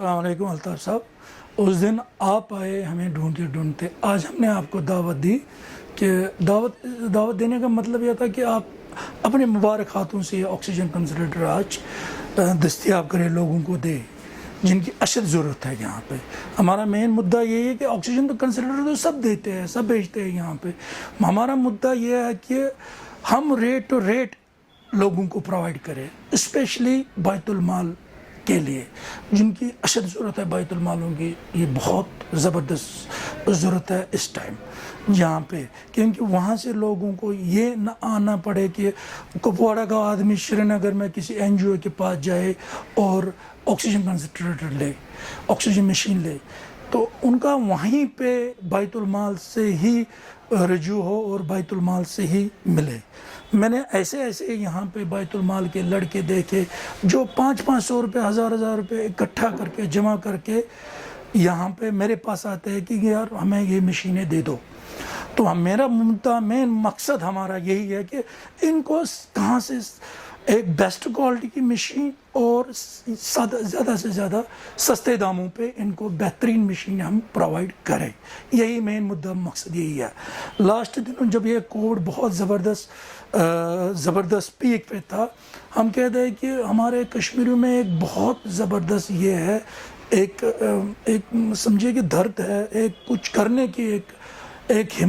السلام علیکم الطاف صاحب، اس دن آپ آئے ہمیں ڈھونڈتے ڈھونڈتے، آج ہم نے آپ کو دعوت دی کہ دعوت دینے کا مطلب یہ تھا کہ آپ اپنے مبارک ہاتھوں سے آکسیجن کنسنٹریٹر آج دستیاب کریں، لوگوں کو دے جن کی اشد ضرورت ہے یہاں پہ۔ ہمارا مین مدعا یہ ہے کہ آکسیجن تو کنسنٹریٹر تو سب دیتے ہیں، سب بیچتے ہیں یہاں پہ۔ ہمارا مدعا یہ ہے کہ ہم ریٹ ٹو ریٹ لوگوں کو پرووائڈ کریں، اسپیشلی بیت المال کے لیے جن کی اشد ضرورت ہے۔ بیت المالوں کی یہ بہت زبردست ضرورت ہے اس ٹائم یہاں پہ، کیونکہ وہاں سے لوگوں کو یہ نہ آنا پڑے کہ کپواڑہ کا آدمی شری نگر میں کسی این جی او کے پاس جائے اور آکسیجن کنسنٹریٹر لے، آکسیجن مشین لے، تو ان کا وہیں پہ بیت المال سے ہی رجوع ہو اور بیت المال سے ہی ملے۔ میں نے ایسے یہاں پہ بیت المال کے لڑکے دیکھے جو 500 روپے، 1000 روپے اکٹھا کر کے جمع کر کے یہاں پہ میرے پاس آتے ہیں کہ یار ہمیں یہ مشینیں دے دو۔ تو میرا مین مقصد ہمارا یہی ہے کہ ان کو کہاں سے ایک بیسٹ کوالٹی کی مشین اور زیادہ سے زیادہ سستے داموں پہ ان کو بہترین مشین ہم پرووائڈ کریں۔ یہی مین مدعا، مقصد یہی ہے۔ لاسٹ دنوں جب یہ کووڈ بہت زبردست پیک پہ تھا، ہم کہتے ہیں کہ ہمارے کشمیریوں میں ایک بہت زبردست یہ ہے، ایک سمجھے کہ درد ہے، ایک کچھ کرنے کی ایک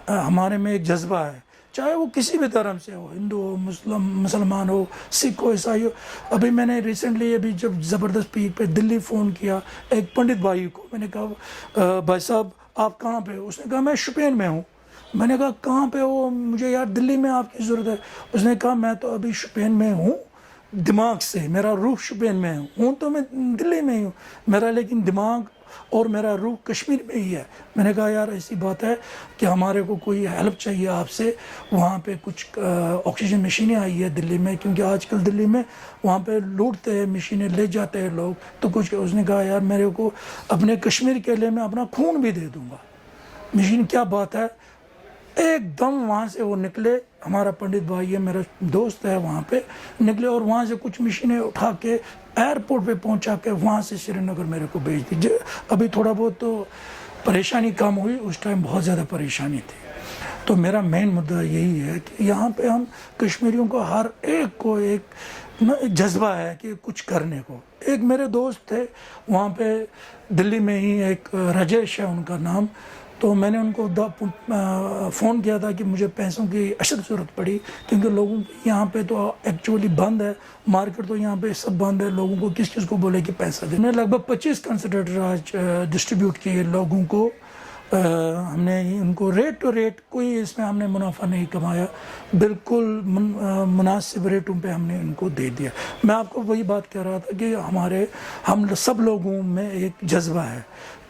ہمارے میں ایک جذبہ ہے، چاہے وہ کسی بھی دھرم سے ہو، ہندو ہو، مسلمان ہو، سکھ ہو، عیسائی ہو۔ ابھی میں نے ریسنٹلی جب زبردست پیک پہ دلی فون کیا ایک پنڈت بھائی کو، میں نے کہا بھائی صاحب آپ کہاں پہ ہو؟ اس نے کہا میں شوپین میں ہوں۔ میں نے کہا کہاں پہ ہو؟ مجھے یار دلی میں آپ کی ضرورت ہے۔ اس نے کہا میں تو ابھی شوپین میں ہوں دماغ سے، میرا روح شوپین میں ہوں تو میں دلی میں ہی ہوں، میرا لیکن دماغ اور میرا روح کشمیر میں ہی ہے۔ میں نے کہا یار ایسی بات ہے کہ ہمارے کو کوئی ہیلپ چاہیے آپ سے، وہاں پہ کچھ آکسیجن مشینیں آئی ہے دلی میں، کیونکہ آج کل دلی میں وہاں پہ لوٹتے ہیں، مشینیں لے جاتے ہیں لوگ، تو کچھ اس نے کہا یار میرے کو اپنے کشمیر کے لیے میں اپنا خون بھی دے دوں گا۔ مشین کیا بات ہے، ایک دم وہاں سے وہ نکلے، ہمارا پنڈت بھائی ہے، میرا دوست ہے، وہاں پہ نکلے اور وہاں سے کچھ مشینیں اٹھا کے ایئرپورٹ پہ پہنچا کے وہاں سے سری نگر میرے کو بھیج دی۔ ابھی تھوڑا بہت تو پریشانی کم ہوئی، اس ٹائم بہت زیادہ پریشانی تھی۔ تو میرا مین مدعا یہی ہے کہ یہاں پہ ہم کشمیریوں کو ہر ایک کو ایک جذبہ ہے کہ کچھ کرنے کو۔ ایک میرے دوست تھے وہاں پہ دلی میں ہی، ایک راجیش ہے ان کا نام، تو میں نے ان کو فون کیا تھا کہ مجھے پیسوں کی اشد ضرورت پڑی، کیونکہ لوگوں یہاں پہ تو ایکچولی بند ہے مارکیٹ، تو یہاں پہ سب بند ہے، لوگوں کو کس کو بولے کہ پیسہ دے۔ میں نے لگ بھگ 25 کنسنٹریٹر آج ڈسٹریبیوٹ کیے لوگوں کو۔ ہم نے ان کو ریٹ ٹو ریٹ، کوئی اس میں ہم نے منافع نہیں کمایا، بالکل مناسب ریٹوں پہ ہم نے ان کو دے دیا۔ میں آپ کو وہی بات کہہ رہا تھا کہ ہم سب لوگوں میں ایک جذبہ ہے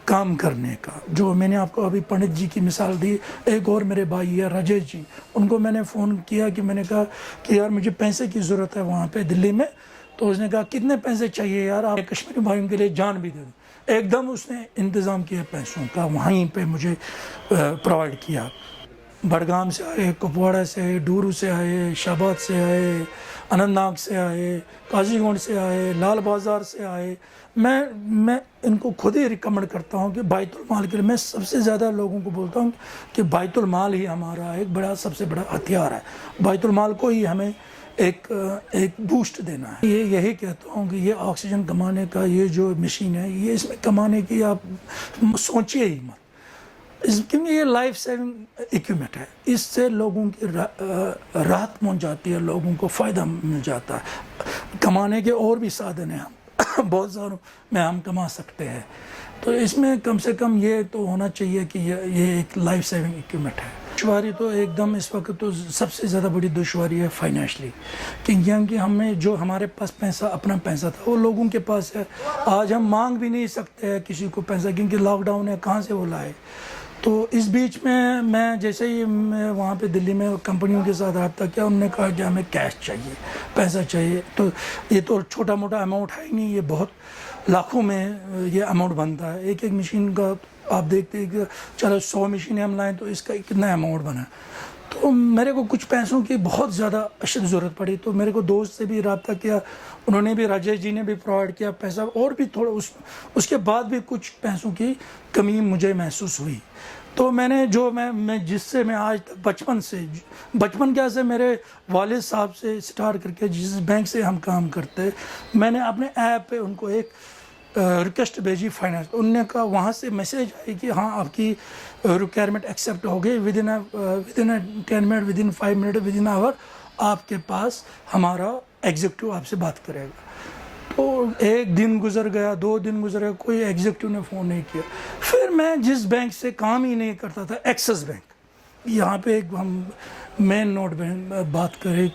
کام کرنے کا، جو میں نے آپ کو ابھی پنڈت جی کی مثال دی۔ ایک اور میرے بھائی ہے راجیش جی، ان کو میں نے فون کیا کہ میں نے کہا کہ یار مجھے پیسے کی ضرورت ہے وہاں پہ دلی میں، تو اس نے کہا کتنے پیسے چاہیے یار، آپ کشمیری بھائیوں کے لیے جان بھی دے دوں۔ ایک دم اس نے انتظام کیا پیسوں کا، وہیں پہ مجھے پرووائڈ کیا۔ بڑگام سے آئے، کپواڑہ سے آئے، ڈورو سے آئے، شہباد سے آئے، اننت ناگ سے آئے، قاضی گنڈ سے آئے، لال بازار سے آئے۔ میں ان کو خود ہی ریکمنڈ کرتا ہوں کہ بیت المال کے لیے میں سب سے زیادہ لوگوں کو بولتا ہوں کہ بیت المال ہی ہمارا ایک سب سے بڑا ہتھیار ہے۔ بیت المال کو ہی ہمیں ایک بوسٹ دینا ہے۔ یہی کہتا ہوں کہ یہ آکسیجن کمانے کا یہ جو مشین ہے، یہ اس میں کمانے کی آپ سوچیے ہی مت، کیونکہ یہ لائف سیونگ اکوپمنٹ ہے، اس سے لوگوں کی راحت پہنچ جاتی ہے، لوگوں کو فائدہ مل جاتا ہے۔ کمانے کے اور بھی سادھن ہیں، بہت ساروں میں ہم کما سکتے ہیں، تو اس میں کم سے کم یہ تو ہونا چاہیے کہ یہ ایک لائف سیونگ اکوپمنٹ ہے۔ دشواری تو ایک دم اس وقت تو سب سے زیادہ بڑی دشواری ہے فائنینشلی، کیونکہ ہمیں جو ہمارے پاس پیسہ، اپنا پیسہ تھا، وہ لوگوں کے پاس ہے۔ آج ہم مانگ بھی نہیں سکتے ہیں کسی کو پیسہ، کیونکہ لاک ڈاؤن ہے، کہاں سے وہ لائے۔ تو اس بیچ میں جیسے ہی میں وہاں پہ دلی میں کمپنیوں کے ساتھ رابطہ کیا، انہوں نے کہا کہ ہمیں کیش چاہیے، پیسہ چاہیے۔ تو یہ تو چھوٹا موٹا اماؤنٹ ہے ہی نہیں، یہ بہت لاکھوں میں یہ اماؤنٹ بنتا ہے۔ ایک مشین کا آپ دیکھتے ہیں کہ چلو 100 مشینیں ہم لائیں تو اس کا کتنا اماؤنٹ بنا۔ تو میرے کو کچھ پیسوں کی بہت زیادہ اشد ضرورت پڑی، تو میرے کو دوست سے بھی رابطہ کیا، انہوں نے بھی، راجیش جی نے بھی پرووائڈ کیا پیسہ، اور بھی تھوڑا اس کے بعد بھی کچھ پیسوں کی کمی مجھے محسوس ہوئی۔ تو میں نے میں جس سے میں آج تک بچپن کیا سے میرے والد صاحب سے اسٹارٹ کر کے جس بینک سے ہم کام کرتے، میں نے اپنے ایپ پہ ان کو ایک ریکویسٹ بھیجی فائنانس، انہوں نے کہا، وہاں سے میسیج آئی کہ ہاں آپ کی ریکوائرمنٹ ایکسیپٹ ہو گئی، within 10 minute, within 5 minute, within hour آپ کے پاس ہمارا ایگزیکٹو آپ سے بات کرے گا۔ تو ایک دن گزر گیا، 2 دن گزر گیا، کوئی ایگزیکٹو نے فون نہیں کیا۔ پھر میں جس بینک سے کام ہی نہیں کرتا تھا، ایکسس بینک، یہاں پہ ہم مین بات کریں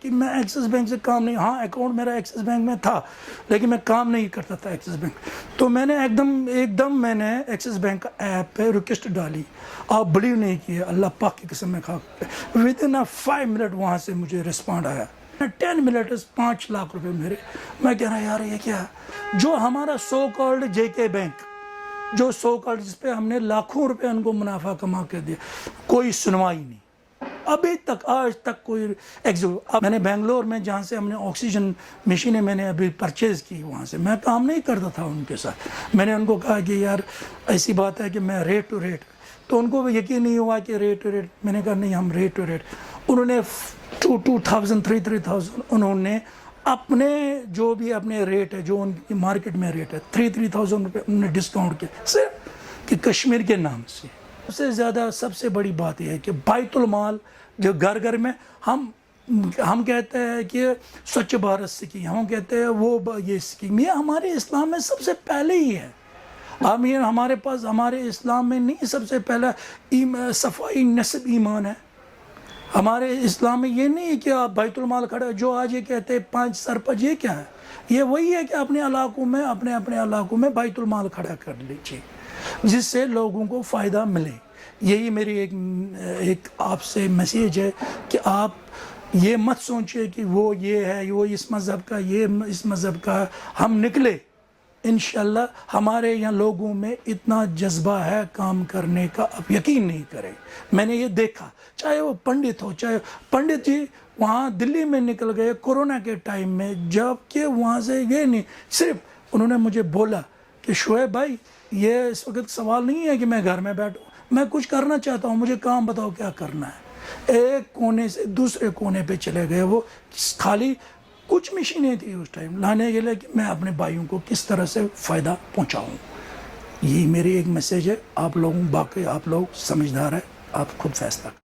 کہ میں ایکسس بینک سے کام نہیں، ہاں اکاؤنٹ میرا ایکسس بینک میں تھا لیکن میں کام نہیں کرتا تھا ایکسس بینک۔ تو میں نے ایک دم میں نے ایکسس بینک کا ایپ پہ ریکویسٹ ڈالی، آپ بلیو نہیں کیے، اللہ پاک کی قسم میں کھا، ود ان 5 منٹ وہاں سے مجھے رسپانڈ آیا، 10 منٹس 5 لاکھ روپے میرے۔ میں کہہ رہا یار یہ کیا ہے؟ جو ہمارا سو کالڈ جے کے بینک، جو سو کالڈ جس پہ ہم نے لاکھوں روپے ان کو منافع کما کے دیا، کوئی سنوائی نہیں ابھی تک، آج تک کوئی میں نے بنگلور میں جہاں سے ہم نے آکسیجن مشینیں میں نے ابھی پرچیز کی، وہاں سے میں کام نہیں کرتا تھا ان کے ساتھ۔ میں نے ان کو کہا کہ یار ایسی بات ہے کہ میں ریٹ ٹو ریٹ، تو ان کو بھی یقین نہیں ہوا کہ ریٹ ٹو ریٹ، میں نے کہا نہیں ہم ریٹ ٹو ریٹ، انہوں نے 2,000 3,000 انہوں نے اپنے جو بھی اپنے ریٹ ہے، جو ان کی مارکیٹ میں ریٹ ہے، 3,000 روپے انہوں نے ڈسکاؤنٹ کیا صرف کہ کشمیر کے نام سے۔ سب سے زیادہ سب سے بڑی بات یہ ہے کہ بیت المال جو گھر گھر میں ہم کہتے ہیں کہ سوچھ بھارت اسکیم، ہم کہتے ہیں وہ یہ اسکیم، یہ ہمارے اسلام میں سب سے پہلے ہی ہے۔ اب یہ ہمارے پاس ہمارے اسلام میں نہیں، سب سے پہلا صفائی نصب ایمان ہے ہمارے اسلام میں۔ یہ نہیں ہے کہ آپ بیت المال کھڑا، جو آج یہ کہتے ہیں 5 سرپنچ، یہ کیا ہے؟ یہ وہی ہے کہ اپنے علاقوں میں اپنے علاقوں میں بیت المال کھڑا کر لیجیے جس سے لوگوں کو فائدہ ملے۔ یہی میری ایک آپ سے میسیج ہے کہ آپ یہ مت سوچئے کہ وہ یہ ہے، وہ اس مذہب کا، یہ اس مذہب کا۔ ہم نکلے انشاءاللہ، ہمارے یہاں لوگوں میں اتنا جذبہ ہے کام کرنے کا، آپ یقین نہیں کریں۔ میں نے یہ دیکھا، چاہے وہ پنڈت ہو، چاہے پنڈت جی وہاں دلی میں نکل گئے کورونا کے ٹائم میں، جب کہ وہاں سے یہ نہیں، صرف انہوں نے مجھے بولا کہ شعیب بھائی یہ اس وقت سوال نہیں ہے کہ میں گھر میں بیٹھوں، میں کچھ کرنا چاہتا ہوں، مجھے کام بتاؤ کیا کرنا ہے۔ ایک کونے سے دوسرے کونے پہ چلے گئے، وہ خالی کچھ مشینیں تھی اس ٹائم لانے کے لیے کہ میں اپنے بھائیوں کو کس طرح سے فائدہ پہنچاؤں۔ یہی میری ایک میسیج ہے آپ لوگوں، باقی آپ لوگ سمجھدار ہیں، آپ خود فیصلہ کریں۔